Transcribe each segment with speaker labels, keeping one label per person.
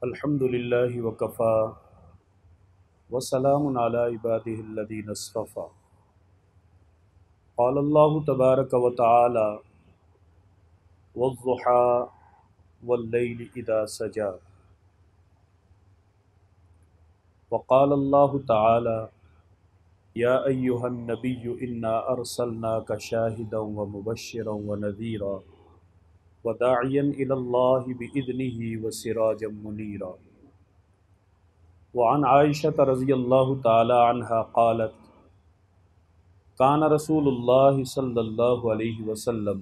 Speaker 1: الحمد للہ وکفا وسلام علی عبادہ الذین اصطفى قال اللہ تبارک وتعالی والضحى واللیل اذا سجى وقال اللہ تعالی یا ایہا النبی انا ارسلناک شاہدا ومبشرا ونذیرا وداعیا الی اللہ بإذنہ وسراجا منیرا وعن عائشة رضی اللہ تعالی عنہا قالت کان رسول اللہ صلی اللہ علیہ وسلم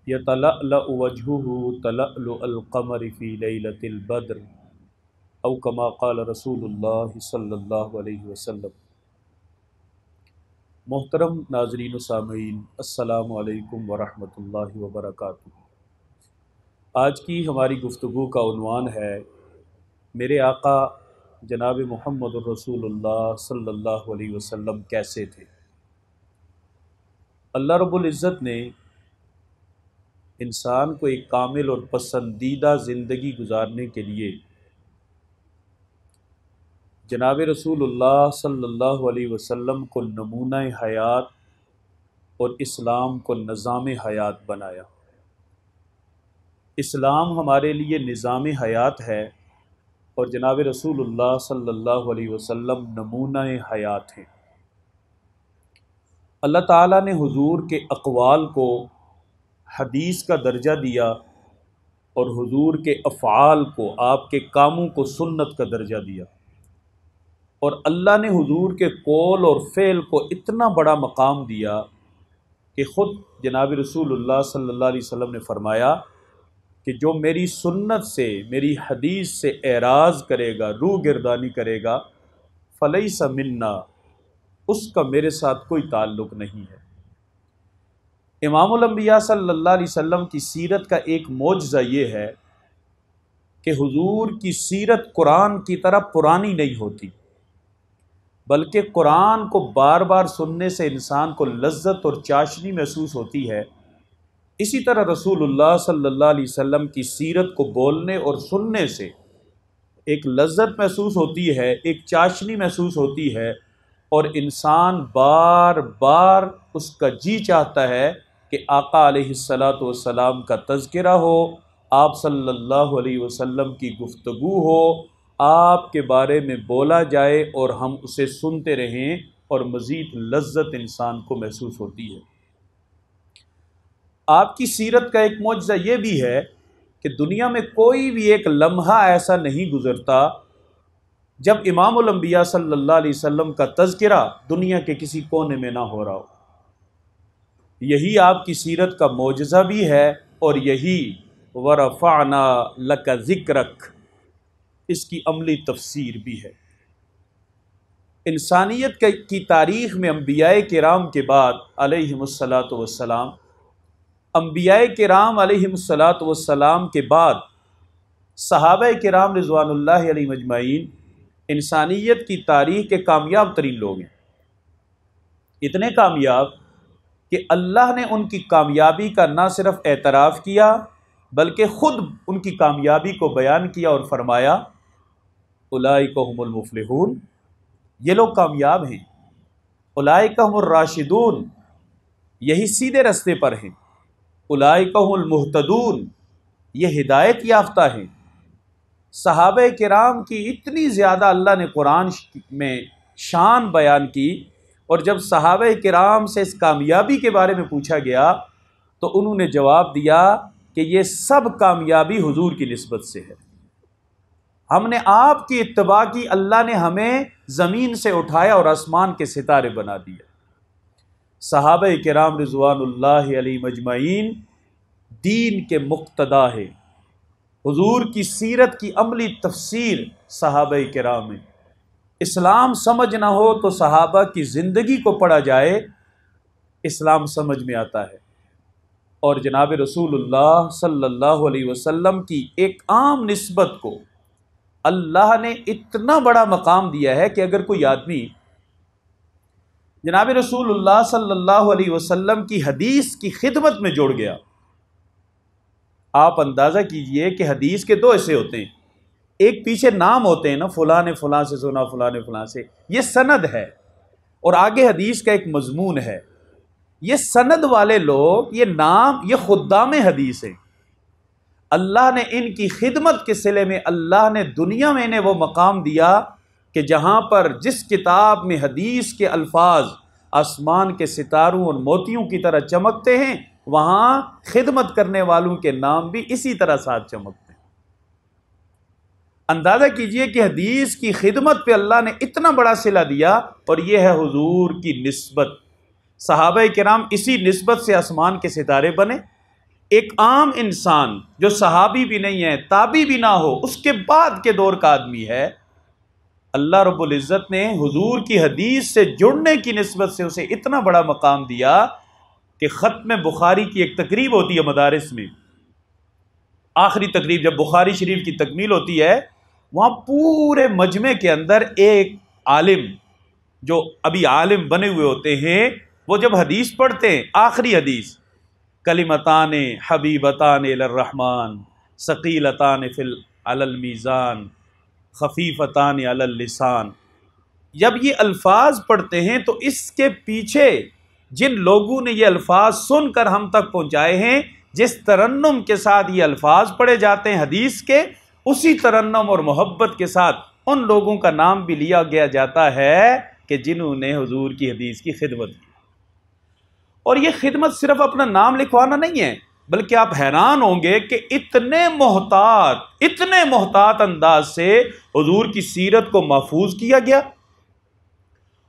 Speaker 1: یتلألأ وجہہ تلألؤ القمر فی لیلۃ البدر او کما قال رسول اللہ صلی اللہ علیہ وسلم۔ محترم ناظرین و سامعین، السلام علیکم ورحمۃ اللہ وبرکاتہ۔ آج کی ہماری گفتگو کا عنوان ہے میرے آقا جناب محمد الرسول اللہ صلی اللہ علیہ وسلم کیسے تھے۔ اللہ رب العزت نے انسان کو ایک کامل اور پسندیدہ زندگی گزارنے کے لیے جناب رسول اللہ صلی اللہ علیہ وسلم کو نمونہ حیات اور اسلام کو نظام حیات بنایا۔ اسلام ہمارے لیے نظام حیات ہے اور جناب رسول اللہ صلی اللہ علیہ وسلم نمونہ حیات ہیں۔ اللہ تعالیٰ نے حضور کے اقوال کو حدیث کا درجہ دیا اور حضور کے افعال کو، آپ کے کاموں کو سنت کا درجہ دیا، اور اللہ نے حضور کے قول اور فعل کو اتنا بڑا مقام دیا کہ خود جناب رسول اللہ صلی اللہ علیہ وسلم نے فرمایا کہ جو میری سنت سے، میری حدیث سے اعراض کرے گا، روح گردانی کرے گا، فلیس منا، اس کا میرے ساتھ کوئی تعلق نہیں ہے۔ امام الانبیاء صلی اللہ علیہ وسلم کی سیرت کا ایک معجزہ یہ ہے کہ حضور کی سیرت قرآن کی طرح پرانی نہیں ہوتی، بلکہ قرآن کو بار بار سننے سے انسان کو لذت اور چاشنی محسوس ہوتی ہے۔ اسی طرح رسول اللہ صلی اللہ علیہ وسلم کی سیرت کو بولنے اور سننے سے ایک لذت محسوس ہوتی ہے، ایک چاشنی محسوس ہوتی ہے، اور انسان بار بار اس کا جی چاہتا ہے کہ آقا علیہ الصلاۃ والسلام کا تذکرہ ہو، آپ صلی اللہ علیہ وسلم کی گفتگو ہو، آپ کے بارے میں بولا جائے اور ہم اسے سنتے رہیں، اور مزید لذت انسان کو محسوس ہوتی ہے۔ آپ کی سیرت کا ایک معجزہ یہ بھی ہے کہ دنیا میں کوئی بھی ایک لمحہ ایسا نہیں گزرتا جب امام الانبیاء صلی اللہ علیہ وسلم کا تذکرہ دنیا کے کسی کونے میں نہ ہو رہا ہو۔ یہی آپ کی سیرت کا معجزہ بھی ہے، اور یہی ورفعنا لک ذکرک، اس کی عملی تفسیر بھی ہے۔ انسانیت کی تاریخ میں انبیاء کرام کے بعد علیہم الصلاۃ والسلام، انبیاء کرام علیہم الصلاۃ والسلام کے بعد صحابہ کرام رضوان اللہ علیہم اجمعین انسانیت کی تاریخ کے کامیاب ترین لوگ ہیں۔ اتنے کامیاب کہ اللہ نے ان کی کامیابی کا نہ صرف اعتراف کیا بلکہ خود ان کی کامیابی کو بیان کیا اور فرمایا اولئک هم المفلحون، یہ لوگ کامیاب ہیں، اولئک هم الراشدون، یہی سیدھے رستے پر ہیں، اولئک هم المہتدون، یہ ہدایت یافتہ ہیں۔ صحابہ کرام کی اتنی زیادہ اللہ نے قرآن میں شان بیان کی، اور جب صحابہ کرام سے اس کامیابی کے بارے میں پوچھا گیا تو انہوں نے جواب دیا کہ یہ سب کامیابی حضور کی نسبت سے ہے۔ ہم نے آپ کی اتباع کی، اللہ نے ہمیں زمین سے اٹھایا اور آسمان کے ستارے بنا دیے۔ صحابہ کرام رضوان اللہ علیہ مجمعین دین کے مقتدا ہے، حضور کی سیرت کی عملی تفسیر صحابہ کرام ہے۔ اسلام سمجھ نہ ہو تو صحابہ کی زندگی کو پڑھا جائے، اسلام سمجھ میں آتا ہے۔ اور جناب رسول اللہ صلی اللہ علیہ وسلم کی ایک عام نسبت کو اللہ نے اتنا بڑا مقام دیا ہے کہ اگر کوئی آدمی جناب رسول اللہ صلی اللہ علیہ وسلم کی حدیث کی خدمت میں جڑ گیا، آپ اندازہ کیجئے کہ حدیث کے دو حصے ہوتے ہیں، ایک پیچھے نام ہوتے ہیں نا، فلاں نے فلاں سے سنا، فلاں نے فلاں سے، یہ سند ہے، اور آگے حدیث کا ایک مضمون ہے۔ یہ سند والے لوگ، یہ نام، یہ خدام حدیث ہیں۔ اللہ نے ان کی خدمت کے صلے میں اللہ نے دنیا میں انہیں وہ مقام دیا کہ جہاں پر جس کتاب میں حدیث کے الفاظ آسمان کے ستاروں اور موتیوں کی طرح چمکتے ہیں، وہاں خدمت کرنے والوں کے نام بھی اسی طرح ساتھ چمکتے ہیں۔ اندازہ کیجئے کہ حدیث کی خدمت پہ اللہ نے اتنا بڑا صلہ دیا، اور یہ ہے حضور کی نسبت۔ صحابہ کرام اسی نسبت سے آسمان کے ستارے بنے۔ ایک عام انسان جو صحابی بھی نہیں ہے، تابعی بھی نہ ہو، اس کے بعد کے دور کا آدمی ہے، اللہ رب العزت نے حضور کی حدیث سے جڑنے کی نسبت سے اسے اتنا بڑا مقام دیا کہ ختم بخاری کی ایک تقریب ہوتی ہے مدارس میں، آخری تقریب جب بخاری شریف کی تکمیل ہوتی ہے، وہاں پورے مجمع کے اندر ایک عالم، جو ابھی عالم بنے ہوئے ہوتے ہیں، وہ جب حدیث پڑھتے ہیں، آخری حدیث، کلمتان حبیبتان الی الرحمن ثقیلتان علی المیزان خفیفتان علی اللسان، جب یہ الفاظ پڑھتے ہیں تو اس کے پیچھے جن لوگوں نے یہ الفاظ سن کر ہم تک پہنچائے ہیں، جس ترنم کے ساتھ یہ الفاظ پڑھے جاتے ہیں حدیث کے، اسی ترنم اور محبت کے ساتھ ان لوگوں کا نام بھی لیا گیا جاتا ہے کہ جنہوں نے حضور کی حدیث کی خدمت کی۔ اور یہ خدمت صرف اپنا نام لکھوانا نہیں ہے، بلکہ آپ حیران ہوں گے کہ اتنے محتاط انداز سے حضور کی سیرت کو محفوظ کیا گیا،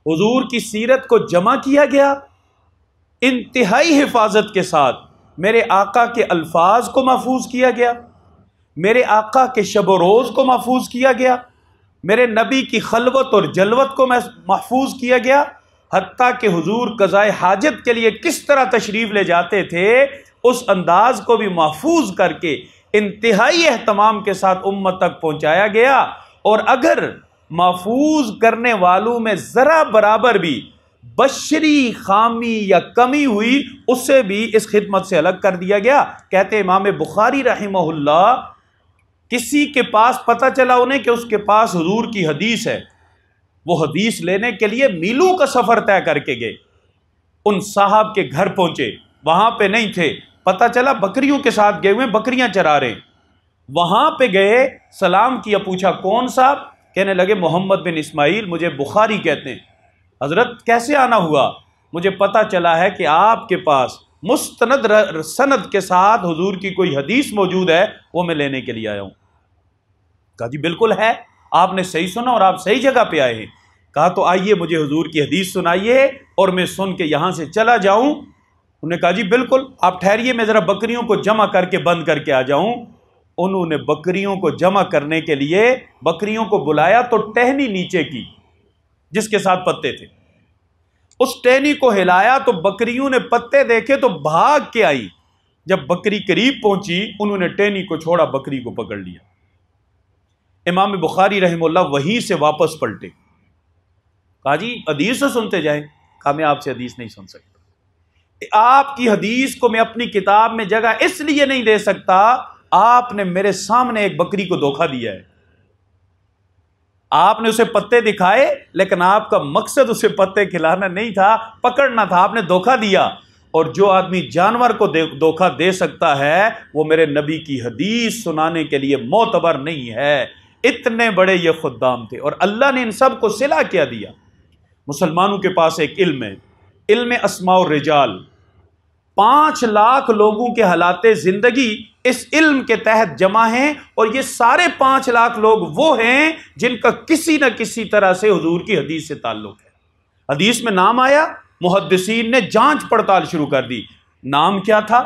Speaker 1: حضور کی سیرت کو جمع کیا گیا، انتہائی حفاظت کے ساتھ میرے آقا کے الفاظ کو محفوظ کیا گیا، میرے آقا کے شب و روز کو محفوظ کیا گیا، میرے نبی کی خلوت اور جلوت کو محفوظ کیا گیا، حتیٰ کہ حضور قضائے حاجت کے لیے کس طرح تشریف لے جاتے تھے اس انداز کو بھی محفوظ کر کے انتہائی اہتمام کے ساتھ امت تک پہنچایا گیا۔ اور اگر محفوظ کرنے والوں میں ذرا برابر بھی بشری خامی یا کمی ہوئی، اسے بھی اس خدمت سے الگ کر دیا گیا۔ کہتے امام بخاری رحمہ اللہ، کسی کے پاس پتہ چلا انہیں کہ اس کے پاس حضور کی حدیث ہے، وہ حدیث لینے کے لیے میلوں کا سفر طے کر کے گئے، ان صاحب کے گھر پہنچے، وہاں پہ نہیں تھے، پتہ چلا بکریوں کے ساتھ گئے ہوئے، بکریاں چرا رہے ہیں، وہاں پہ گئے، سلام کیا، پوچھا کون صاحب؟ کہنے لگے محمد بن اسماعیل، مجھے بخاری کہتے ہیں۔ حضرت کیسے آنا ہوا؟ مجھے پتہ چلا ہے کہ آپ کے پاس مستند سند کے ساتھ حضور کی کوئی حدیث موجود ہے، وہ میں لینے کے لیے آیا ہوں۔ کہا جی بالکل ہے، آپ نے صحیح سنا اور آپ صحیح جگہ پہ آئے ہیں۔ کہا تو آئیے مجھے حضور کی حدیث سنائیے اور میں سن کے یہاں سے چلا جاؤں۔ انہوں نے کہا جی بالکل، آپ ٹھہریے، میں ذرا بکریوں کو جمع کر کے بند کر کے آ جاؤں۔ انہوں نے بکریوں کو جمع کرنے کے لیے بکریوں کو بلایا تو ٹہنی نیچے کی جس کے ساتھ پتے تھے، اس ٹہنی کو ہلایا تو بکریوں نے پتے دیکھے تو بھاگ کے آئی۔ جب بکری قریب پہنچی، انہوں نے ٹہنی کو چھوڑا، بکری کو پکڑ لیا۔ امام بخاری رحمہ اللہ وہیں سے واپس پلٹے، کہا جی حدیث تو سنتے جائیں۔ کہا میں آپ سے حدیث نہیں سن سکتا، آپ کی حدیث کو میں اپنی کتاب میں جگہ اس لیے نہیں دے سکتا، آپ نے میرے سامنے ایک بکری کو دھوکہ دیا ہے، آپ نے اسے پتے دکھائے لیکن آپ کا مقصد اسے پتے کھلانا نہیں تھا، پکڑنا تھا، آپ نے دھوکہ دیا۔ اور جو آدمی جانور کو دھوکہ دے سکتا ہے وہ میرے نبی کی حدیث سنانے کے لیے معتبر نہیں ہے۔ اتنے بڑے یہ خدام تھے، اور اللہ نے ان سب کو صلہ کیا دیا۔ مسلمانوں کے پاس ایک علم ہے، علم اسماء الرجال، 5 لاکھ لوگوں کے حالات زندگی اس علم کے تحت جمع ہیں، اور یہ سارے 5 لاکھ لوگ وہ ہیں جن کا کسی نہ کسی طرح سے حضور کی حدیث سے تعلق ہے۔ حدیث میں نام آیا، محدثین نے جانچ پڑتال شروع کر دی، نام کیا تھا،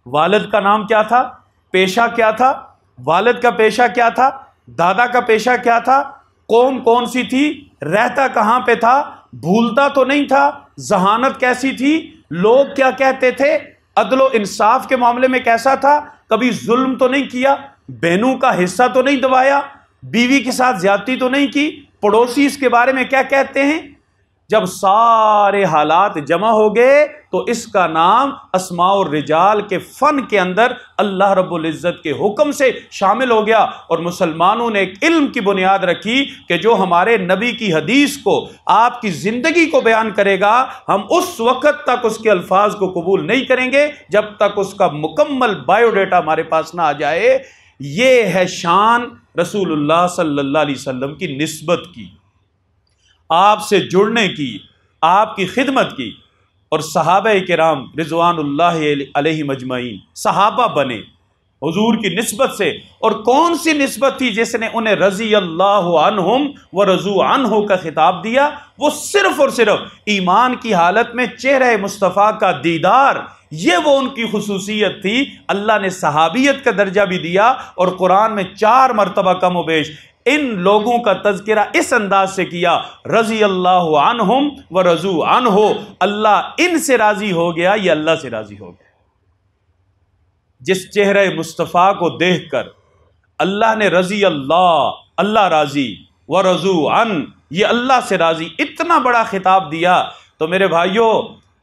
Speaker 1: والد کا نام کیا تھا، پیشہ کیا تھا، والد کا پیشہ کیا تھا، دادا کا پیشہ کیا تھا، قوم کون سی تھی، رہتا کہاں پہ تھا، بھولتا تو نہیں تھا، ذہانت کیسی تھی، لوگ کیا کہتے تھے، عدل و انصاف کے معاملے میں کیسا تھا، کبھی ظلم تو نہیں کیا، بہنوں کا حصہ تو نہیں دبایا، بیوی کے ساتھ زیادتی تو نہیں کی، پڑوسی اس کے بارے میں کیا کہتے ہیں۔ جب سارے حالات جمع ہو گئے تو اس کا نام اسماء الرجال کے فن کے اندر اللہ رب العزت کے حکم سے شامل ہو گیا، اور مسلمانوں نے ایک علم کی بنیاد رکھی کہ جو ہمارے نبی کی حدیث کو، آپ کی زندگی کو بیان کرے گا، ہم اس وقت تک اس کے الفاظ کو قبول نہیں کریں گے جب تک اس کا مکمل بایو ڈیٹا ہمارے پاس نہ آ جائے۔ یہ ہے شان رسول اللہ صلی اللہ علیہ وسلم کی نسبت کی، آپ سے جڑنے کی، آپ کی خدمت کی۔ اور صحابہ کرام رضوان اللہ علیہ مجمعین صحابہ بنے حضور کی نسبت سے، اور کون سی نسبت تھی جس نے انہیں رضی اللہ عنہم ورضوا عنہ کا خطاب دیا؟ وہ صرف اور صرف ایمان کی حالت میں چہرہ مصطفیٰ کا دیدار، یہ وہ ان کی خصوصیت تھی۔ اللہ نے صحابیت کا درجہ بھی دیا، اور قرآن میں 4 مرتبہ کم و بیش ان لوگوں کا تذکرہ اس انداز سے کیا، رضی اللہ عنہم ورضوا عنہ، اللہ ان سے راضی ہو گیا، یہ اللہ سے راضی ہو گیا۔ جس چہرہ مصطفیٰ کو دیکھ کر اللہ نے رضی اللہ راضی، ورضوا عنہ، یہ اللہ سے راضی، اتنا بڑا خطاب دیا۔ تو میرے بھائیوں،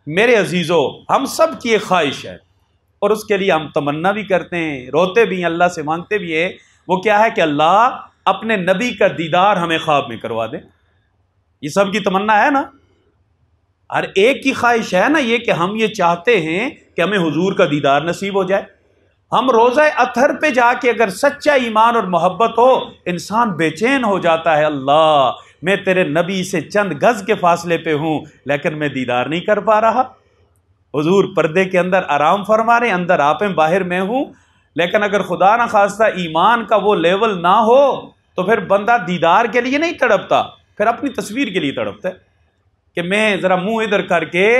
Speaker 1: میرے عزیزوں، ہم سب کی ایک خواہش ہے، اور اس کے لیے ہم تمنا بھی کرتے ہیں، روتے بھی ہیں، اللہ سے مانگتے بھی ہیں۔ وہ کیا ہے کہ اللہ اپنے نبی کا دیدار ہمیں خواب میں کروا دے۔ یہ سب کی تمنا ہے نا، ہر ایک کی خواہش ہے نا یہ، کہ ہم یہ چاہتے ہیں کہ ہمیں حضور کا دیدار نصیب ہو جائے۔ ہم روزہ اطہر پہ جا کے اگر سچا ایمان اور محبت ہو، انسان بے چین ہو جاتا ہے، اللہ میں تیرے نبی سے چند گز کے فاصلے پہ ہوں لیکن میں دیدار نہیں کر پا رہا۔ حضور پردے کے اندر آرام فرما رہے، اندر آپ ہیں باہر میں ہوں، لیکن اگر خدا نہ خواستہ ایمان کا وہ لیول نہ ہو تو پھر بندہ دیدار کے لیے نہیں تڑپتا، پھر اپنی تصویر کے لیے تڑپتا ہے کہ میں ذرا منہ ادھر کر کے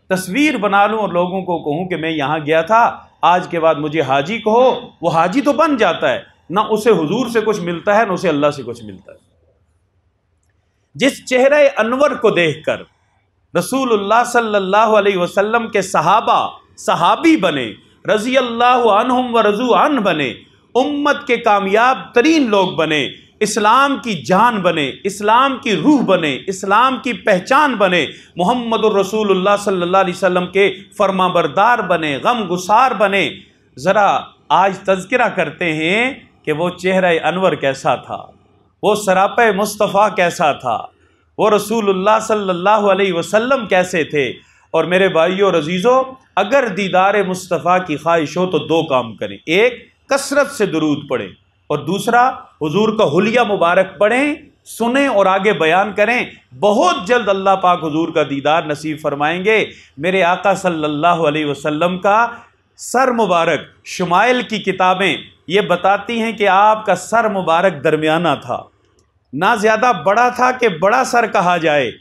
Speaker 1: تصویر بنا لوں اور لوگوں کو کہوں کہ میں یہاں گیا تھا، آج کے بعد مجھے حاجی کہو۔ وہ حاجی تو بن جاتا ہے، نہ اسے حضور سے کچھ ملتا ہے نہ اسے اللہ سے کچھ ملتا ہے۔ جس چہرہ انور کو دیکھ کر رسول اللہ صلی اللہ علیہ وسلم کے صحابی بنے، رضی اللہ عنہم ورضوا عنہ بنے، امت کے کامیاب ترین لوگ بنے، اسلام کی جان بنے، اسلام کی روح بنے، اسلام کی پہچان بنے، محمد الرسول اللہ صلی اللہ علیہ وسلم کے فرما بردار بنے، غم گسار بنے۔ ذرا آج تذکرہ کرتے ہیں کہ وہ چہرہ انور کیسا تھا، وہ سراپہ مصطفیٰ کیسا تھا، وہ رسول اللہ صلی اللہ علیہ وسلم کیسے تھے۔ اور میرے بھائیوں اور عزیزوں، اگر دیدار مصطفیٰ کی خواہش ہو تو 2 کام کریں، ایک کثرت سے درود پڑھیں، اور دوسرا حضور کا حلیہ مبارک پڑھیں، سنیں اور آگے بیان کریں۔ بہت جلد اللہ پاک حضور کا دیدار نصیب فرمائیں گے۔ میرے آقا صلی اللہ علیہ وسلم کا سر مبارک، شمائل کی کتابیں یہ بتاتی ہیں کہ آپ کا سر مبارک درمیانہ تھا، نہ زیادہ بڑا تھا کہ بڑا سر کہا جائے،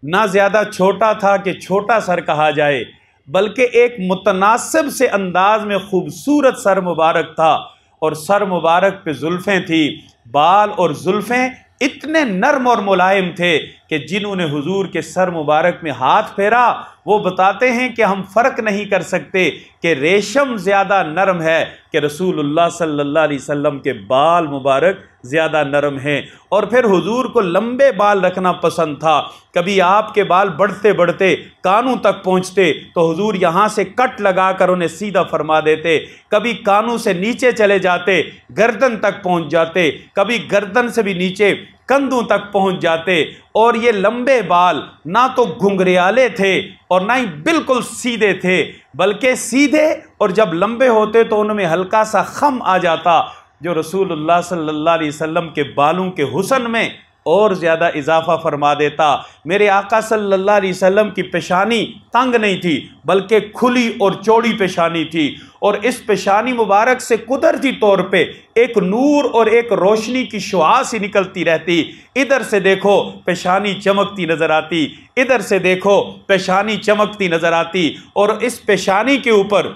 Speaker 1: نہ زیادہ چھوٹا تھا کہ چھوٹا سر کہا جائے، بلکہ ایک متناسب سے انداز میں خوبصورت سر مبارک تھا، اور سر مبارک پہ زلفیں تھی، بال اور زلفیں اتنے نرم اور ملائم تھے کہ جنہوں نے حضور کے سر مبارک میں ہاتھ پھیرا وہ بتاتے ہیں کہ ہم فرق نہیں کر سکتے کہ ریشم زیادہ نرم ہے کہ رسول اللہ صلی اللہ علیہ وسلم کے بال مبارک زیادہ نرم ہیں۔ اور پھر حضور کو لمبے بال رکھنا پسند تھا، کبھی آپ کے بال بڑھتے بڑھتے کانوں تک پہنچتے تو حضور یہاں سے کٹ لگا کر انہیں سیدھا فرما دیتے، کبھی کانوں سے نیچے چلے جاتے گردن تک پہنچ جاتے، کبھی گردن سے بھی نیچے کندھوں تک پہنچ جاتے۔ اور یہ لمبے بال نہ تو گھنگریالے تھے اور نہ ہی بالکل سیدھے تھے، بلکہ سیدھے اور جب لمبے ہوتے تو ان میں ہلکا سا خم آ جاتا جو رسول اللہ صلی اللہ علیہ وسلم کے بالوں کے حسن میں اور زیادہ اضافہ فرما دیتا۔ میرے آقا صلی اللہ علیہ وسلم کی پیشانی تنگ نہیں تھی بلکہ کھلی اور چوڑی پیشانی تھی، اور اس پیشانی مبارک سے قدرتی طور پہ ایک نور اور ایک روشنی کی شعاع سی نکلتی رہتی۔ ادھر سے دیکھو پیشانی چمکتی نظر آتی، ادھر سے دیکھو پیشانی چمکتی نظر آتی، اور اس پیشانی کے اوپر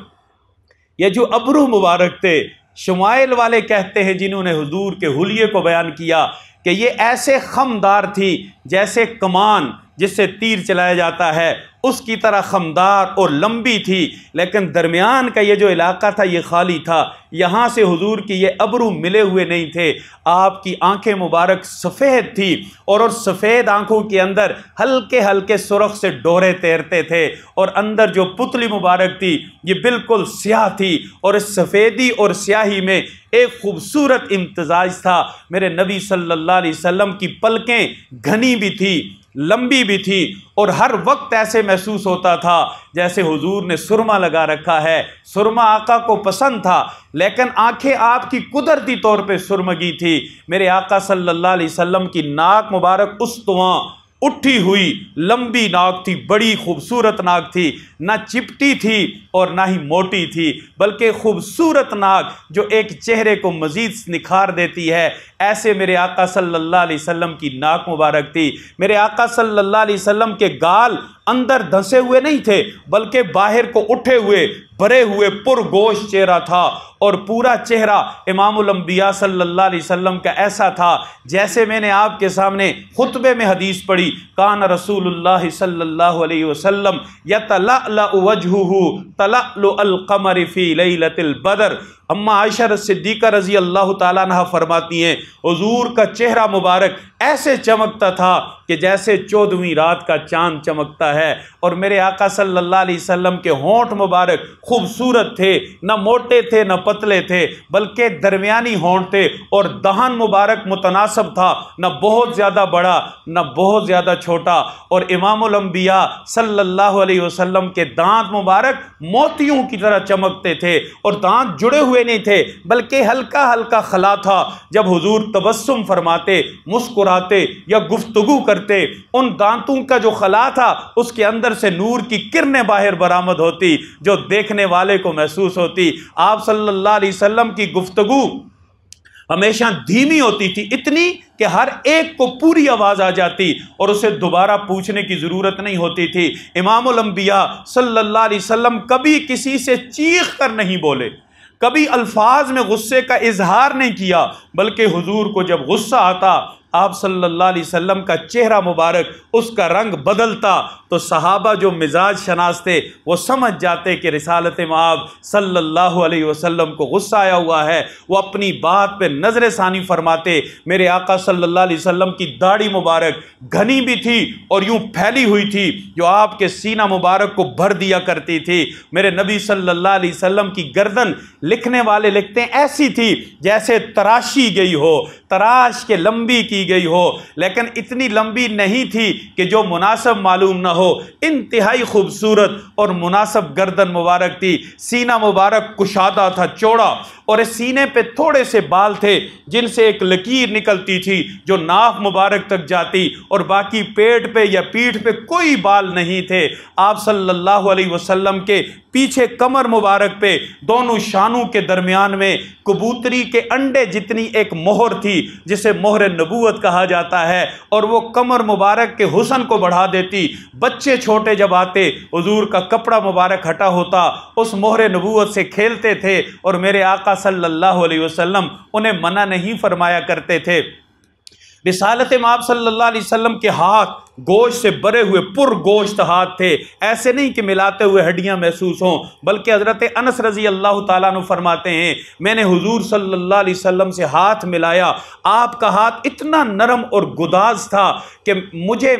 Speaker 1: یہ جو ابرو مبارک تھے، شمائل والے کہتے ہیں جنہوں نے حضور کے حلیے کو بیان کیا کہ یہ ایسے خمدار تھی جیسے کمان جس سے تیر چلایا جاتا ہے اس کی طرح خمدار اور لمبی تھی، لیکن درمیان کا یہ جو علاقہ تھا یہ خالی تھا، یہاں سے حضور کی یہ ابرو ملے ہوئے نہیں تھے۔ آپ کی آنکھیں مبارک سفید تھی اور سفید آنکھوں کے اندر ہلکے ہلکے سرخ سے ڈورے تیرتے تھے، اور اندر جو پتلی مبارک تھی یہ بالکل سیاہ تھی، اور اس سفیدی اور سیاہی میں ایک خوبصورت امتزاج تھا۔ میرے نبی صلی اللہ علیہ وسلم کی پلکیں گھنی بھی تھی، لمبی بھی تھی، اور ہر وقت ایسے محسوس ہوتا تھا جیسے حضور نے سرما لگا رکھا ہے۔ سرما آقا کو پسند تھا، لیکن آنکھیں آپ کی قدرتی طور پہ سرمگی تھی۔ میرے آقا صلی اللہ علیہ وسلم کی ناک مبارک استواں اٹھی ہوئی لمبی ناک تھی، بڑی خوبصورت ناک تھی، نہ چپٹی تھی اور نہ ہی موٹی تھی، بلکہ خوبصورت ناک جو ایک چہرے کو مزید نکھار دیتی ہے، ایسے میرے آقا صلی اللہ علیہ وسلم کی ناک مبارک تھی۔ میرے آقا صلی اللہ علیہ وسلم کے گال اندر دھنسے ہوئے نہیں تھے، بلکہ باہر کو اٹھے ہوئے بھرے ہوئے پرگوشت چہرہ تھا، اور پورا چہرہ امام الانبیاء صلی اللہ علیہ وسلم کا ایسا تھا جیسے میں نے آپ کے سامنے خطبے میں حدیث پڑھی، کان رسول اللہ صلی اللہ علیہ وسلم یتلألأ وجہہ تلألؤ القمر فی لیلۃ البدر۔ اما عائشہ صدیقہ رضی اللہ تعالیٰ عنہ فرماتی ہیں حضور کا چہرہ مبارک ایسے چمکتا تھا کہ جیسے 14ویں رات کا چاند چمکتا ہے، اور میرے آقا صلی اللہ علیہ وسلم کے ہونٹ مبارک خوبصورت تھے، نہ موٹے تھے نہ پتلے تھے، بلکہ درمیانی ہونٹ تھے، اور دہن مبارک متناسب تھا، نہ بہت زیادہ بڑا نہ بہت زیادہ چھوٹا۔ اور امام الانبیاء صلی اللہ علیہ وسلم کے دانت مبارک موتیوں کی طرح چمکتے تھے، اور دانت جڑے ہوئے نہیں تھے بلکہ ہلکا ہلکا خلا تھا۔ جب حضور تبسم فرماتے، مسکراتے یا گفتگو کرتے، ان دانتوں کا جو خلا تھا اس کے اندر سے نور کی کرنیں باہر برآمد ہوتی جو دیکھنے والے کو محسوس ہوتی۔ آپ صلی اللہ علیہ وسلم کی گفتگو ہمیشہ دھیمی ہوتی تھی، اتنی کہ ہر ایک کو پوری آواز آ جاتی اور اسے دوبارہ پوچھنے کی ضرورت نہیں ہوتی تھی۔ امام الانبیاء صلی اللہ علیہ وسلم کبھی کسی سے چیخ کر نہیں بولے، کبھی الفاظ میں غصے کا اظہار نہیں کیا، بلکہ حضور کو جب غصہ آتا آپ صلی اللہ علیہ وسلم کا چہرہ مبارک اس کا رنگ بدلتا تو صحابہ جو مزاج شناس تھے وہ سمجھ جاتے کہ رسالت مآب صلی اللہ علیہ وسلم کو غصہ آیا ہوا ہے۔ وہ اپنی بات پہ نظر ثانی فرماتے۔ میرے آقا صلی اللہ علیہ وسلم کی داڑھی مبارک گھنی بھی تھی اور یوں پھیلی ہوئی تھی جو آپ کے سینہ مبارک کو بھر دیا کرتی تھی۔ میرے نبی صلی اللہ علیہ وسلم کی گردن لکھنے والے لکھتے ہیں ایسی تھی جیسے تراشی گئی ہو، تراش کے لمبی کی گئی ہو، لیکن اتنی لمبی نہیں تھی کہ جو مناسب معلوم نہ ہو۔ انتہائی خوبصورت اور مناسب گردن مبارک تھی، سینہ مبارک کشادہ تھا، چوڑا، اور اس سینے پہ تھوڑے سے بال تھے جن سے ایک لکیر نکلتی تھی جو ناک مبارک تک جاتی، اور باقی پیٹ پہ یا پیٹھ پہ کوئی بال نہیں تھے۔ آپ صلی اللہ علیہ وسلم کے پیچھے کمر مبارک پہ دونوں شانوں کے درمیان میں کبوتری کے انڈے جتنی ایک مہر تھی جسے مہر نبوت کہا جاتا ہے، اور وہ کمر مبارک کے حسن کو بڑھا دیتی۔ بچے چھوٹے جب آتے حضور کا کپڑا مبارک ہٹا ہوتا، اس مہر نبوت سے کھیلتے تھے، اور میرے آقا صلی اللہ علیہ وسلم انہیں منع نہیں فرمایا کرتے تھے۔ رسالت مآب صلی اللہ علیہ وسلم کے ہاتھ گوشت سے بھرے ہوئے پر گوشت ہاتھ تھے، ایسے نہیں کہ ملاتے ہوئے ہڈیاں محسوس ہوں، بلکہ حضرت انس رضی اللہ تعالیٰ عنہ فرماتے ہیں میں نے حضور صلی اللہ علیہ وسلم سے ہاتھ ملایا، آپ کا ہاتھ اتنا نرم اور گداز تھا کہ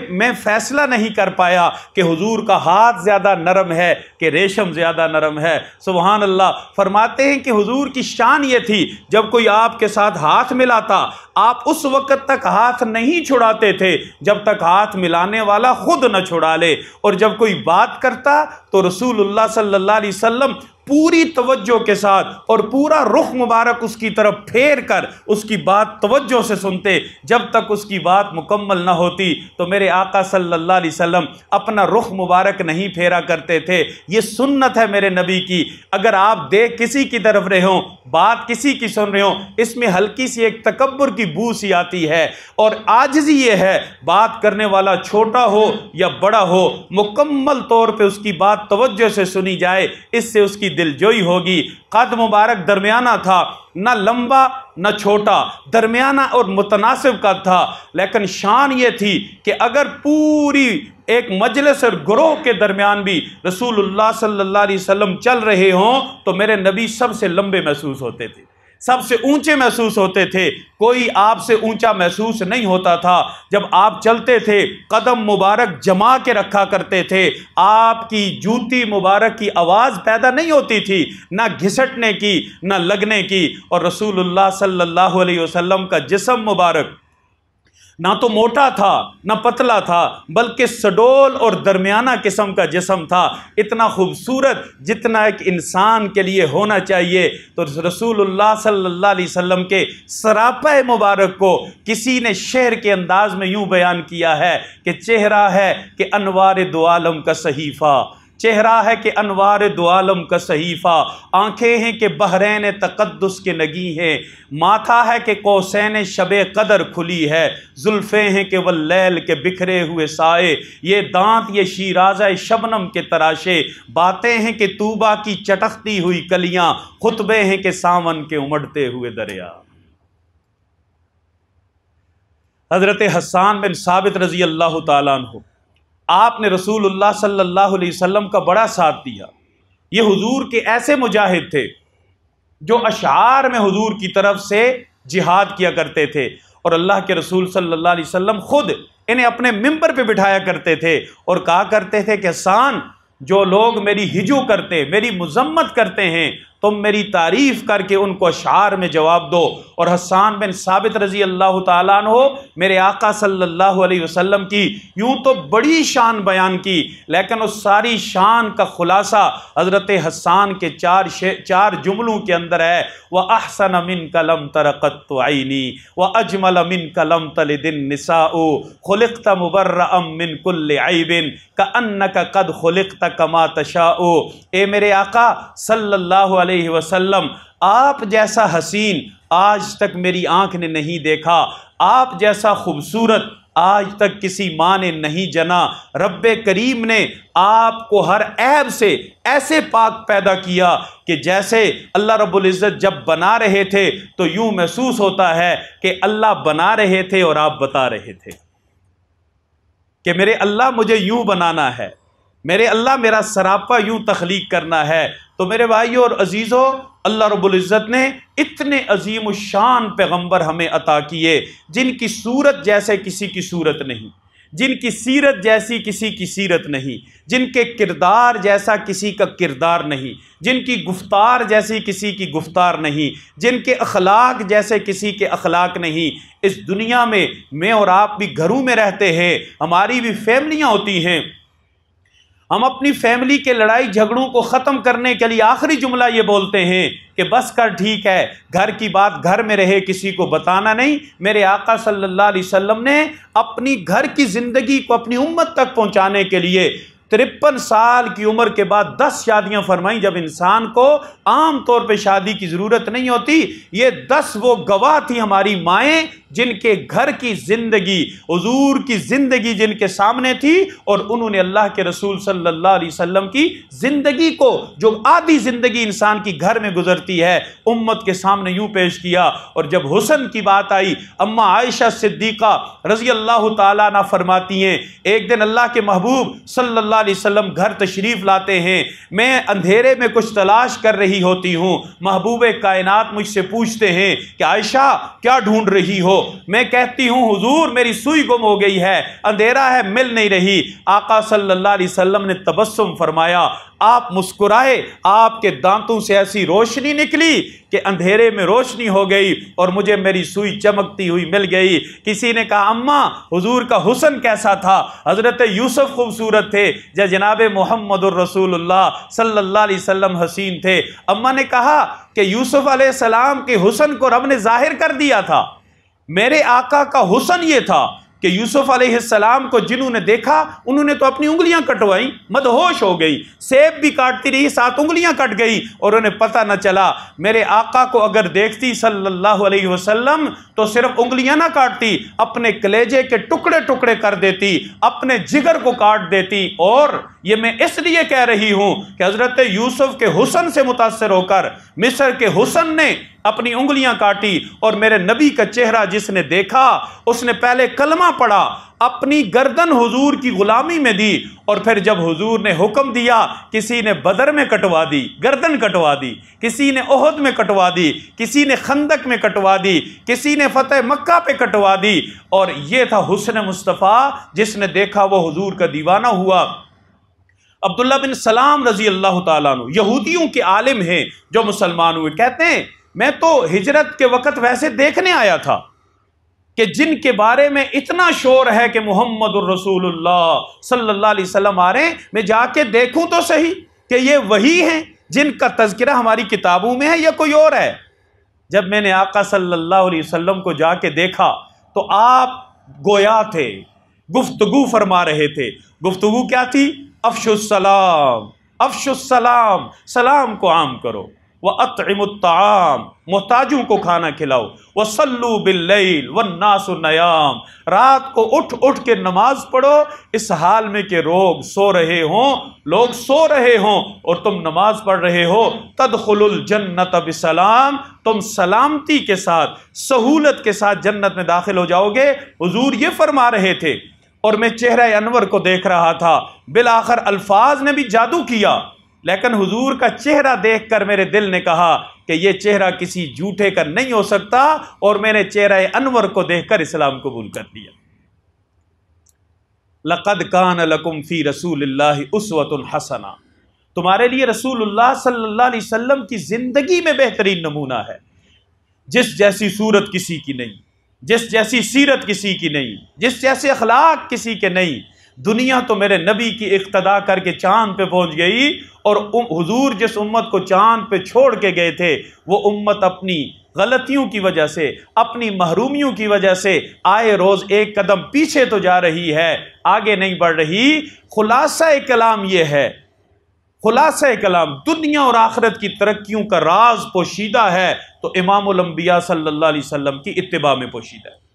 Speaker 1: میں فیصلہ نہیں کر پایا کہ حضور کا ہاتھ زیادہ نرم ہے کہ ریشم زیادہ نرم ہے۔ سبحان اللہ۔ فرماتے ہیں کہ حضور کی شان یہ تھی جب کوئی آپ کے ساتھ ہاتھ ملاتا آپ اس وقت تک ہاتھ نہیں چھڑاتے تھے جب تک ہاتھ ملانے والا خود نہ چھڑا لے، اور جب کوئی بات کرتا تو رسول اللہ صلی اللہ علیہ وسلم پوری توجہ کے ساتھ اور پورا رخ مبارک اس کی طرف پھیر کر اس کی بات توجہ سے سنتے جب تک اس کی بات مکمل نہ ہوتی۔ تو میرے آقا صلی اللہ علیہ وسلم اپنا رخ مبارک نہیں پھیرا کرتے تھے۔ یہ سنت ہے میرے نبی کی۔ اگر آپ دیکھ کسی کی طرف رہے ہوں، بات کسی کی سن رہے ہوں، اس میں ہلکی سی ایک تکبر کی بو سی آتی ہے، اور عاجزی یہ ہے بات کرنے والا چھوٹا ہو یا بڑا ہو مکمل طور پہ اس کی بات توجہ سے سنی جائے، اس سے اس کی دلجوئی ہوگی۔ قد مبارک درمیانہ تھا، نہ لمبا نہ چھوٹا، درمیانہ اور متناسب قد تھا، لیکن شان یہ تھی کہ اگر پوری ایک مجلس اور گروہ کے درمیان بھی رسول اللہ صلی اللہ علیہ وسلم چل رہے ہوں تو میرے نبی سب سے لمبے محسوس ہوتے تھے، سب سے اونچے محسوس ہوتے تھے، کوئی آپ سے اونچا محسوس نہیں ہوتا تھا۔ جب آپ چلتے تھے قدم مبارک جما کے رکھا کرتے تھے، آپ کی جوتی مبارک کی آواز پیدا نہیں ہوتی تھی، نہ گھسٹنے کی نہ لگنے کی۔ اور رسول اللہ صلی اللہ علیہ وسلم کا جسم مبارک نہ تو موٹا تھا نہ پتلا تھا، بلکہ سڈول اور درمیانہ قسم کا جسم تھا، اتنا خوبصورت جتنا ایک انسان کے لیے ہونا چاہیے۔ تو رسول اللہ صلی اللہ علیہ وسلم کے سراپہ مبارک کو کسی نے شعر کے انداز میں یوں بیان کیا ہے کہ چہرہ ہے کہ انوار دو عالم کا صحیفہ، چہرہ ہے کہ انوار دو عالم کا صحیفہ، آنکھیں ہیں کہ بحرین تقدس کے نگی ہیں، ماتھا ہے کہ قوسین شب قدر کھلی ہے، زلفیں ہیں کہ واللیل کے بکھرے ہوئے سائے، یہ دانت یہ شیرازہ شبنم کے تراشے، باتیں ہیں کہ طوبہ کی چٹکتی ہوئی کلیاں، خطبے ہیں کہ ساون کے امڑتے ہوئے دریا۔ حضرت حسان بن ثابت رضی اللہ تعالیٰ عنہ، آپ نے رسول اللہ صلی اللہ علیہ وسلم کا بڑا ساتھ دیا۔ یہ حضور کے ایسے مجاہد تھے جو اشعار میں حضور کی طرف سے جہاد کیا کرتے تھے، اور اللہ کے رسول صلی اللہ علیہ وسلم خود انہیں اپنے ممبر پہ بٹھایا کرتے تھے اور کہا کرتے تھے کہ حسان، جو لوگ میری ہجو کرتے، میری مذمت کرتے ہیں، تم میری تعریف کر کے ان کو اشعار میں جواب دو۔ اور حسان بن ثابت رضی اللہ تعالیٰ عنہ میرے آقا صلی اللہ علیہ وسلم کی یوں تو بڑی شان بیان کی، لیکن اس ساری شان کا خلاصہ حضرت حسان کے چار جملوں کے اندر ہے، وَأَحْسَنَ مِنْكَ لَمْ تَرَ قَطُّ عَيْنِي وَأَجْمَلَ مِنْكَ لَمْ تَلِدِ النِّسَاءُ خُلِقْتَ مُبَرَّأً مِنْ كُلِّ عَيْبٍ كَأَنَّكَ قَدْ خُلِقْتَ كَمَا تَشَاءُ۔ اے میرے آقا صلی اللہ علیہ وسلم، آپ جیسا حسین آج تک میری آنکھ نے نہیں دیکھا، آپ جیسا خوبصورت آج تک کسی ماں نے نہیں جنا۔ رب کریم نے آپ کو ہر عیب سے ایسے پاک پیدا کیا کہ جیسے اللہ رب العزت جب بنا رہے تھے تو یوں محسوس ہوتا ہے کہ اللہ بنا رہے تھے اور آپ بتا رہے تھے کہ میرے اللہ مجھے یوں بنانا ہے، میرے اللہ میرا سراپا یوں تخلیق کرنا ہے۔ تو میرے بھائیوں اور عزیزوں، اللہ رب العزت نے اتنے عظیم الشان پیغمبر ہمیں عطا کیے جن کی صورت جیسے کسی کی صورت نہیں، جن کی سیرت جیسی کسی کی سیرت نہیں، جن کے کردار جیسا کسی کا کردار نہیں، جن کی گفتار جیسی کسی کی گفتار نہیں، جن کے اخلاق جیسے کسی کے اخلاق نہیں۔ اس دنیا میں اور آپ بھی گھروں میں رہتے ہیں، ہماری بھی فیملیاں ہوتی ہیں، ہم اپنی فیملی کے لڑائی جھگڑوں کو ختم کرنے کے لیے آخری جملہ یہ بولتے ہیں کہ بس کر ٹھیک ہے، گھر کی بات گھر میں رہے، کسی کو بتانا نہیں۔ میرے آقا صلی اللہ علیہ وسلم نے اپنی گھر کی زندگی کو اپنی امت تک پہنچانے کے لیے 53 سال کی عمر کے بعد 10 شادیاں فرمائیں، جب انسان کو عام طور پہ شادی کی ضرورت نہیں ہوتی۔ یہ 10 وہ گواہ تھی ہماری مائیں جن کے گھر کی زندگی، حضور کی زندگی جن کے سامنے تھی، اور انہوں نے اللہ کے رسول صلی اللہ علیہ وسلم کی زندگی کو، جو آدھی زندگی انسان کی گھر میں گزرتی ہے، امت کے سامنے یوں پیش کیا۔ اور جب حسن کی بات آئی، اماں عائشہ صدیقہ رضی اللہ تعالیٰ عنہ فرماتی ہیں، ایک دن اللہ کے محبوب صلی اللہ علیہ وسلم گھر تشریف لاتے ہیں، میں اندھیرے میں کچھ تلاش کر رہی ہوتی ہوں، محبوب کائنات مجھ سے پوچھتے ہیں کہ عائشہ کیا ڈھونڈ رہی ہو؟ میں کہتی ہوں حضور میری سوئی گم ہو گئی ہے، اندھیرا ہے مل نہیں رہی۔ آقا صلی اللہ علیہ وسلم نے تبسم فرمایا، آپ مسکرائے، آپ کے دانتوں سے ایسی روشنی نکلی کہ اندھیرے میں روشنی ہو گئی اور مجھے میری سوئی چمکتی ہوئی مل گئی۔ کسی نے کہا اماں حضور کا حسن کیسا تھا؟ حضرت یوسف خوبصورت تھے یا جناب محمد الرسول اللہ صلی اللہ علیہ وسلم حسین تھے؟ اماں نے کہا کہ یوسف علیہ السلام کے حسن کو رب نے ظاہر کر دیا تھا، میرے آقا کا حسن یہ تھا کہ یوسف علیہ السلام کو جنہوں نے دیکھا انہوں نے تو اپنی انگلیاں کٹوائیں، مدہوش ہو گئی، سیب بھی کاٹتی رہی، 7 انگلیاں کٹ گئی اور انہیں پتہ نہ چلا۔ میرے آقا کو اگر دیکھتی صلی اللہ علیہ وسلم تو صرف انگلیاں نہ کاٹتی، اپنے کلیجے کے ٹکڑے ٹکڑے کر دیتی، اپنے جگر کو کاٹ دیتی اور یہ میں اس لیے کہہ رہی ہوں کہ حضرت یوسف کے حسن سے متاثر ہو کر مصر کے حسن نے اپنی انگلیاں کاٹی، اور میرے نبی کا چہرہ جس نے دیکھا اس نے پہلے کلمہ پڑھا، اپنی گردن حضور کی غلامی میں دی، اور پھر جب حضور نے حکم دیا، کسی نے بدر میں کٹوا دی، گردن کٹوا دی، کسی نے احد میں کٹوا دی، کسی نے خندق میں کٹوا دی، کسی نے فتح مکہ پہ کٹوا دی، اور یہ تھا حسن مصطفیٰ جس نے دیکھا وہ حضور کا دیوانہ ہوا۔ عبداللہ بن سلام رضی اللہ تعالیٰ عنہ یہودیوں کے عالم ہیں جو مسلمان ہوئے، کہتے ہیں میں تو ہجرت کے وقت ویسے دیکھنے آیا تھا کہ جن کے بارے میں اتنا شور ہے کہ محمد الرسول اللہ صلی اللہ علیہ وسلم آ رہے ہیں، میں جا کے دیکھوں تو صحیح کہ یہ وہی ہیں جن کا تذکرہ ہماری کتابوں میں ہے یا کوئی اور ہے۔ جب میں نے آقا صلی اللہ علیہ وسلم کو جا کے دیکھا تو آپ گویا تھے، گفتگو فرما رہے تھے۔ گفتگو کیا تھی؟ افشوا السلام، افشوا السلام، سلام کو عام کرو، وَأَطْعِمُوا الطَّعَامَ، محتاجوں کو کھانا کھلاؤ، وَصَلُّوا بِاللَّيْلِ وَالنَّاسُ نِيَامٌ، رات کو اٹھ اٹھ کے نماز پڑھو اس حال میں کہ لوگ سو رہے ہوں اور تم نماز پڑھ رہے ہو۔ تَدْخُلُوا الْجَنَّةَ بِسَلَام، تم سلامتی کے ساتھ، سہولت کے ساتھ جنت میں داخل ہو جاؤ گے۔ حضور یہ فرما رہے تھے اور میں چہرہ انور کو دیکھ رہا تھا۔ بالآخر الفاظ نے بھی جادو کیا، لیکن حضور کا چہرہ دیکھ کر میرے دل نے کہا کہ یہ چہرہ کسی جھوٹے کا نہیں ہو سکتا، اور میں نے چہرہ انور کو دیکھ کر اسلام قبول کر لیا۔ لَقَدْ كَانَ لَكُمْ فِي رَسُولِ اللَّهِ أُسْوَةٌ حَسَنَةٌ، تمہارے لیے رسول اللہ صلی اللہ علیہ وسلم کی زندگی میں بہترین نمونہ ہے۔ جس جیسی صورت کسی کی نہیں، جس جیسی سیرت کسی کی نہیں، جس جیسے اخلاق کسی کے نہیں۔ دنیا تو میرے نبی کی اقتدا کر کے چاند پہ پہنچ گئی، اور حضور جس امت کو چاند پہ چھوڑ کے گئے تھے وہ امت اپنی غلطیوں کی وجہ سے، اپنی محرومیوں کی وجہ سے آئے روز ایک قدم پیچھے تو جا رہی ہے، آگے نہیں بڑھ رہی۔ خلاصہ کلام یہ ہے، خلاصہ کلام دنیا اور آخرت کی ترقیوں کا راز پوشیدہ ہے تو امام الانبیاء صلی اللہ علیہ وسلم کی اتباع میں پوشیدہ ہے۔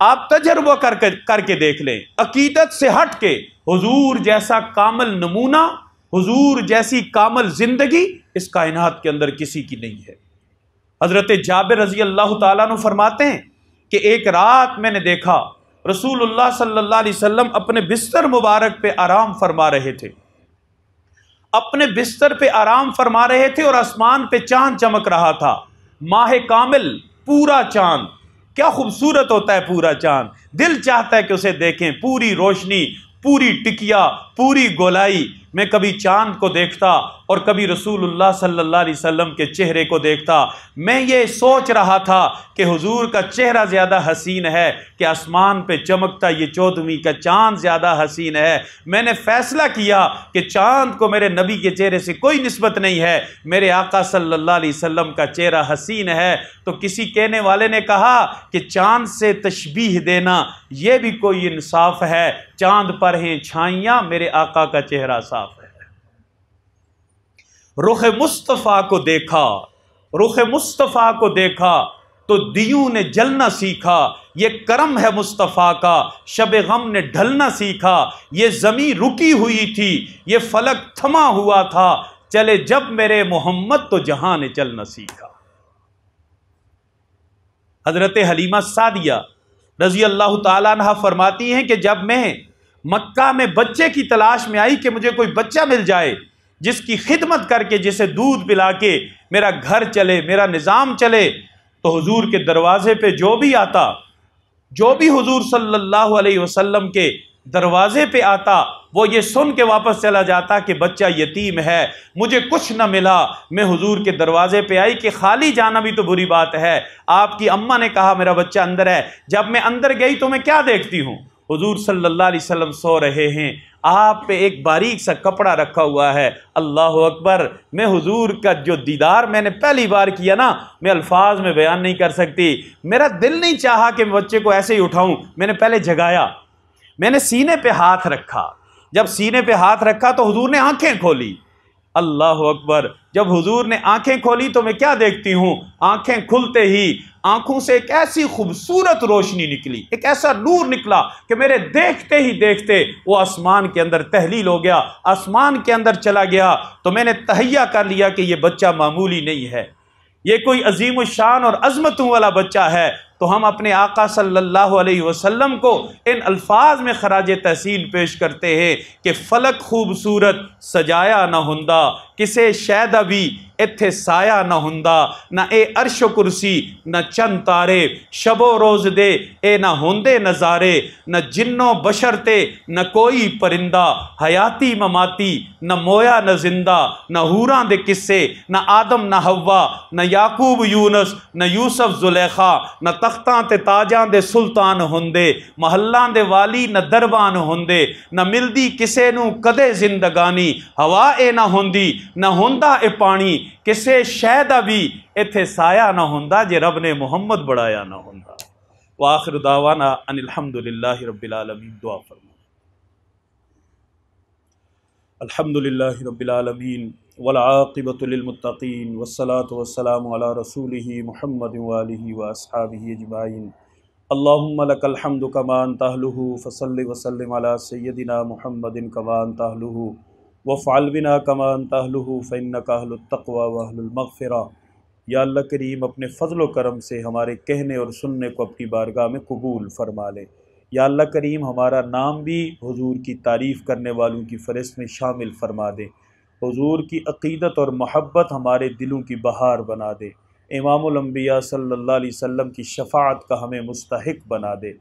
Speaker 1: آپ تجربہ کر کے دیکھ لیں، عقیدت سے ہٹ کے حضور جیسا کامل نمونہ، حضور جیسی کامل زندگی اس کائنات کے اندر کسی کی نہیں ہے۔ حضرت جابر رضی اللہ تعالیٰ عنہ فرماتے ہیں کہ ایک رات میں نے دیکھا رسول اللہ صلی اللہ علیہ وسلم اپنے بستر مبارک پہ آرام فرما رہے تھے، اپنے بستر پہ آرام فرما رہے تھے، اور آسمان پہ چاند چمک رہا تھا، ماہ کامل، پورا چاند۔ کیا خوبصورت ہوتا ہے پورا چاند، دل چاہتا ہے کہ اسے دیکھیں، پوری روشنی، پوری ٹکیا، پوری گولائی۔ میں کبھی چاند کو دیکھتا اور کبھی رسول اللہ صلی اللہ علیہ وسلم کے چہرے کو دیکھتا، میں یہ سوچ رہا تھا کہ حضور کا چہرہ زیادہ حسین ہے کہ آسمان پہ چمکتا یہ 14ویں کا چاند زیادہ حسین ہے۔ میں نے فیصلہ کیا کہ چاند کو میرے نبی کے چہرے سے کوئی نسبت نہیں ہے، میرے آقا صلی اللہ علیہ وسلم کا چہرہ حسین ہے۔ تو کسی کہنے والے نے کہا کہ چاند سے تشبیہ دینا یہ بھی کوئی انصاف ہے، چاند پر ہیں چھائیاں، میرے آقا کا چہرہ صاف ہے۔ رخ مصطفیٰ کو دیکھا، رخ مصطفیٰ کو دیکھا تو دیوں نے جلنا سیکھا، یہ کرم ہے مصطفیٰ کا، شب غم نے ڈھلنا سیکھا، یہ زمین رکی ہوئی تھی، یہ فلک تھما ہوا تھا، چلے جب میرے محمد تو جہاں نے چلنا سیکھا۔ حضرت حلیمہ سعدیہ رضی اللہ تعالیٰ عنہ فرماتی ہیں کہ جب میں مکہ میں بچے کی تلاش میں آئی کہ مجھے کوئی بچہ مل جائے جس کی خدمت کر کے، جسے دودھ پلا کے میرا گھر چلے، میرا نظام چلے، تو حضور کے دروازے پہ جو بھی آتا، جو بھی حضور صلی اللہ علیہ وسلم کے دروازے پہ آتا، وہ یہ سن کے واپس چلا جاتا کہ بچہ یتیم ہے، مجھے کچھ نہ ملا۔ میں حضور کے دروازے پہ آئی کہ خالی جانا بھی تو بری بات ہے، آپ کی اماں نے کہا میرا بچہ اندر ہے۔ جب میں اندر گئی تو میں کیا دیکھتی ہوں؟ حضور صلی اللہ علیہ وسلم سو رہے ہیں، آپ پہ ایک باریک سا کپڑا رکھا ہوا ہے۔ اللہ اکبر! میں حضور کا جو دیدار میں نے پہلی بار کیا نا، میں الفاظ میں بیان نہیں کر سکتی۔ میرا دل نہیں چاہا کہ میں بچے کو ایسے ہی اٹھاؤں، میں نے پہلے جگایا، میں نے سینے پہ ہاتھ رکھا۔ جب سینے پہ ہاتھ رکھا تو حضور نے آنکھیں کھولی۔ اللہ اکبر! جب حضور نے آنکھیں کھولی تو میں کیا دیکھتی ہوں؟ آنکھیں کھلتے ہی آنکھوں سے ایک ایسی خوبصورت روشنی نکلی، ایک ایسا نور نکلا کہ میرے دیکھتے ہی دیکھتے وہ آسمان کے اندر تحلیل ہو گیا، آسمان کے اندر چلا گیا۔ تو میں نے تہیہ کر لیا کہ یہ بچہ معمولی نہیں ہے، یہ کوئی عظیم الشان اور عظمتوں والا بچہ ہے۔ تو ہم اپنے آقا صلی اللہ علیہ وسلم کو ان الفاظ میں خراج تحسین پیش کرتے ہیں کہ فلک خوبصورت سجایا نہ ہندا، کسے شیدا بھی اتھے سایہ نہ ہندا، نہ اے عرش و کرسی نہ چند تارے، شب و روز دے اے نہ ہوندے نظارے، نہ جنوں بشر تے نہ کوئی پرندہ، حیاتی مماتی نہ مویا نہ زندہ، نہ حوراں دے قصے نہ آدم نہ حوا، نہ یعقوب یونس نہ یوسف زلیخا، نہ تختاں تے تاجاں دے سلطان ہوندے، محلاں دے والی نہ دربان ہوندے، نہ ملدی کسے نو کدے زندگانی، ہوا اے نہ ہوندی نہ ہوندا اے پانی، کسے شے دا بھی ایتھے سایہ نہ ہوندا جے رب نے محمد بڑھایا نہ ہوندا۔ وآخر دعوانا ان الحمدللہ رب العالمین۔ دعا فرمائیں۔ الحمدللہ رب العالمین والعاقبۃ للمتقین والصلاة والسلام علی رسولہ محمد وآلہ واصحابہ اجمعین۔ اللہم لک الحمد کما انت اہلہ فصل وسلم علی سیدنا محمد کما انت اہلہ وافعل بنا کما انت اہلہ فانک اہل التقوی واہل المغفرہ۔ یا اللہ کریم اپنے فضل و کرم سے ہمارے کہنے اور سننے کو اپنی بارگاہ میں قبول فرما لے۔ یا اللہ کریم ہمارا نام بھی حضور کی تعریف کرنے والوں کی فہرست میں شامل فرما دے۔ حضور کی عقیدت اور محبت ہمارے دلوں کی بہار بنا دے۔ امام الانبیاء صلی اللہ علیہ وسلم کی شفاعت کا ہمیں مستحق بنا دے۔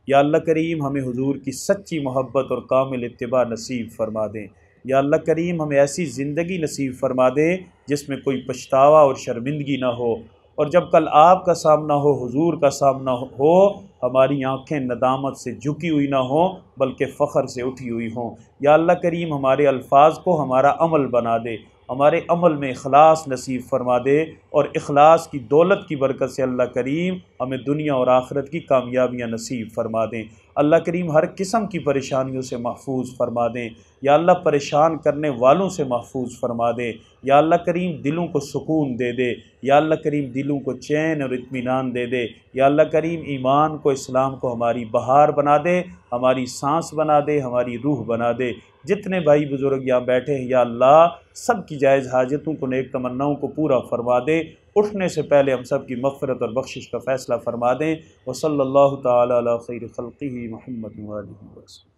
Speaker 1: یا اللہ کریم ہمیں حضور کی سچی محبت اور کامل اتباع نصیب فرما دے۔ یا اللہ کریم ہمیں ایسی زندگی نصیب فرما دے جس میں کوئی پچھتاوا اور شرمندگی نہ ہو، اور جب کل آپ کا سامنا ہو، حضور کا سامنا ہو، ہماری آنکھیں ندامت سے جھکی ہوئی نہ ہوں بلکہ فخر سے اٹھی ہوئی ہوں۔ یا اللہ کریم ہمارے الفاظ کو ہمارا عمل بنا دے، ہمارے عمل میں اخلاص نصیب فرما دے، اور اخلاص کی دولت کی برکت سے اللہ کریم ہمیں دنیا اور آخرت کی کامیابیاں نصیب فرما دیں۔ اللہ کریم ہر قسم کی پریشانیوں سے محفوظ فرما دیں۔ یا اللہ پریشان کرنے والوں سے محفوظ فرما دے۔ یا اللہ کریم دلوں کو سکون دے دے۔ یا اللہ کریم دلوں کو چین اور اطمینان دے دے۔ یا اللہ کریم ایمان کو، اسلام کو ہماری بہار بنا دے، ہماری سانس بنا دے، ہماری روح بنا دے۔ جتنے بھائی بزرگ یہاں بیٹھے ہیں یا اللہ سب کی جائز حاجتوں کو، نیک تمناؤں کو پورا فرما دے۔ اٹھنے سے پہلے ہم سب کی مغفرت اور بخشش کا فیصلہ فرما دیں۔ وصلی اللہ تعالی علی خیر خلقہ محمد وآلہ وسلم۔